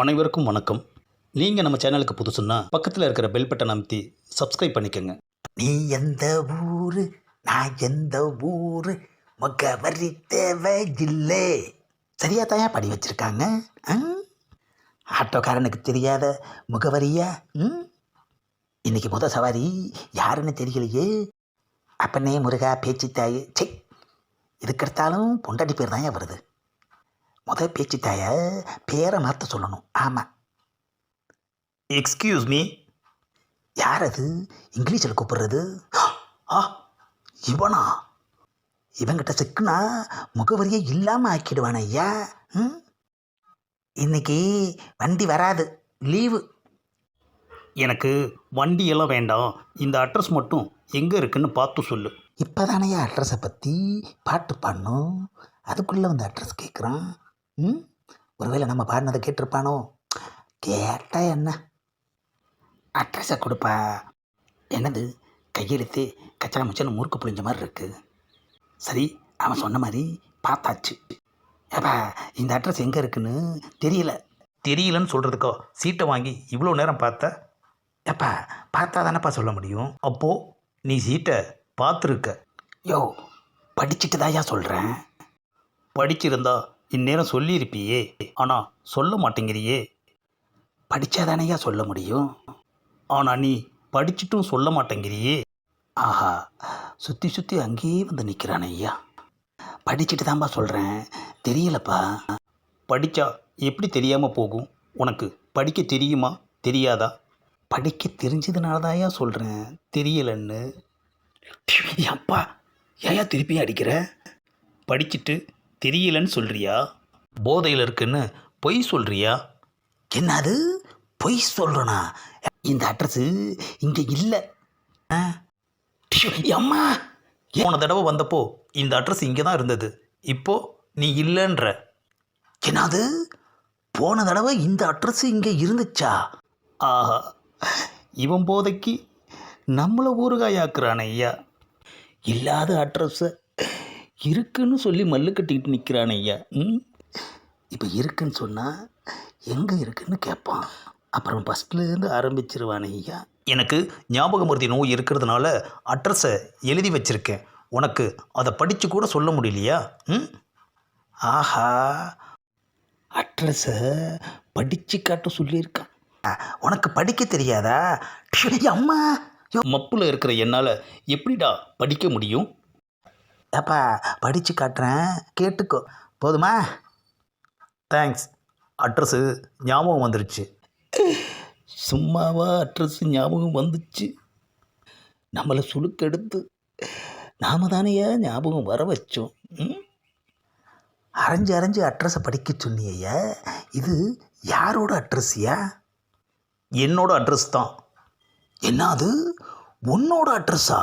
அனைவருக்கும் வணக்கம். நீங்கள் நம்ம சேனலுக்கு புதுசுன்னா பக்கத்தில் இருக்கிற பெல் பட்டன் அமைத்தி சப்ஸ்கிரைப் பண்ணிக்கோங்க. நீ எந்த ஊரு, நான் எந்த ஊரு, முகவரி தேவையில்லை. சரியா தாயா படி வச்சிருக்காங்க. ஆட்டோக்காரனுக்கு தெரியாத முகவரியா? இன்னைக்கு சவாரி யாருன்னு தெரியலையே. அப்பனே முருகா பேச்சு தாய். சே, இதுக்கெடுத்தாலும் பொண்டாட்டி பேர் தான் வருது. பேச்சு தாய பேரை மாற்ற சொல்லணும். ஆமாம். Excuse me. யார் அது இங்கிலீஷில் கூப்பிடுறது? ஆ, இவனா? இவங்கிட்ட சிக்குனா முகவரியே இல்லாமல் ஆக்கிடுவான ஐயா. இன்னைக்கு வண்டி வராது, லீவு. எனக்கு வண்டியெல்லாம் வேண்டாம், இந்த அட்ரஸ் மட்டும் எங்கே இருக்குன்னு பார்த்து சொல்லு. இப்போ தானையா அட்ரஸை பற்றி பாட்டு பாடணும், அதுக்குள்ளே வந்து அட்ரஸ் கேட்குறான். ஒருவேளை நம்ம பாடினதை கேட்டிருப்பானோ? கேட்டால் என்ன, அட்ரஸை கொடுப்பா. என்னது கையெழுத்து கச்சா முச்சன்னு முறுக்கு புளிஞ்ச மாதிரி இருக்குது. சரி, அவன் சொன்ன மாதிரி பார்த்தாச்சு. ஏப்பா, இந்த அட்ரஸ் எங்கே இருக்குன்னு தெரியலன்னு சொல்கிறதுக்கோ சீட்டை வாங்கி இவ்வளோ நேரம் பார்த்த? ஏப்பா, பார்த்தா தானேப்பா சொல்ல முடியும். அப்போது நீ சீட்டை பார்த்துருக்க. யோ, படிச்சுட்டு தாயா சொல்கிறேன். படிச்சிருந்தா இந்நேரம் சொல்லியிருப்பியே, ஆனால் சொல்ல மாட்டேங்கிறியே. படித்தாதானையா சொல்ல முடியும். ஆனால் நீ படிச்சுட்டும் சொல்ல மாட்டேங்கிறியே. ஆஹா, சுற்றி சுற்றி அங்கேயே வந்து நிற்கிறான் ஐயா. படிச்சுட்டு தான்ப்பா சொல்கிறேன், தெரியலப்பா. படித்தா எப்படி தெரியாமல் போகும்? உனக்கு படிக்க தெரியுமா தெரியாதா? படிக்க தெரிஞ்சதுனால தான்யா சொல்கிறேன், தெரியலன்னு. அப்பா, ஏயா திருப்பி அடிக்கிற? படிச்சுட்டு தெரியலன்னு சொல்கிறியா? போதையில் இருக்குன்னு பொய் சொல்கிறியா? என்னது பொய் சொல்கிறனா? இந்த அட்ரஸு இங்கே இல்லை. அம்மா, போன தடவை வந்தப்போ இந்த அட்ரஸ் இங்கே தான் இருந்தது, இப்போது நீ இல்லைன்ற. என்னது, போன தடவை இந்த அட்ரஸ் இங்கே இருந்துச்சா? ஆஹா, இவன் போதைக்கு நம்மளை ஊறுகாயாக்குறான் ஐயா. இல்லாத அட்ரஸை இருக்குன்னு சொல்லி மல்லு கட்டிக்கிட்டு நிற்கிறான் ஐயா. இப்போ இருக்குன்னு சொன்னால் எங்கே இருக்குன்னு கேட்பான். அப்புறம் ஃபஸ்ட்லேருந்து ஆரம்பிச்சிருவானே ஐயா. எனக்கு ஞாபகமூர்த்தி நோய் இருக்கிறதுனால அட்ரஸை எழுதி வச்சுருக்கேன். உனக்கு அதை படித்து கூட சொல்ல முடியலையா? ஆஹா, அட்ரஸை படித்து காட்ட சொல்லியிருக்கான். உனக்கு படிக்க தெரியாதா? அம்மா, மப்பில் இருக்கிற என்னால் எப்படிடா படிக்க முடியும்? ஏப்பா, படித்து காட்டுறேன், கேட்டுக்கோ, போதுமா? தேங்க்ஸ், அட்ரஸு ஞாபகம் வந்துருச்சு. சும்மாவா அட்ரஸ் ஞாபகம் வந்துச்சு? நம்மளை சுழுக்கெடுத்து நாம தானையா ஞாபகம் வர வச்சோம். அரைஞ்சு அரைஞ்சு அட்ரஸை படிக்க சொன்னியா? இது யாரோட அட்ரஸ்யா? என்னோட அட்ரஸ் தான். என்ன அது, உன்னோட அட்ரஸா?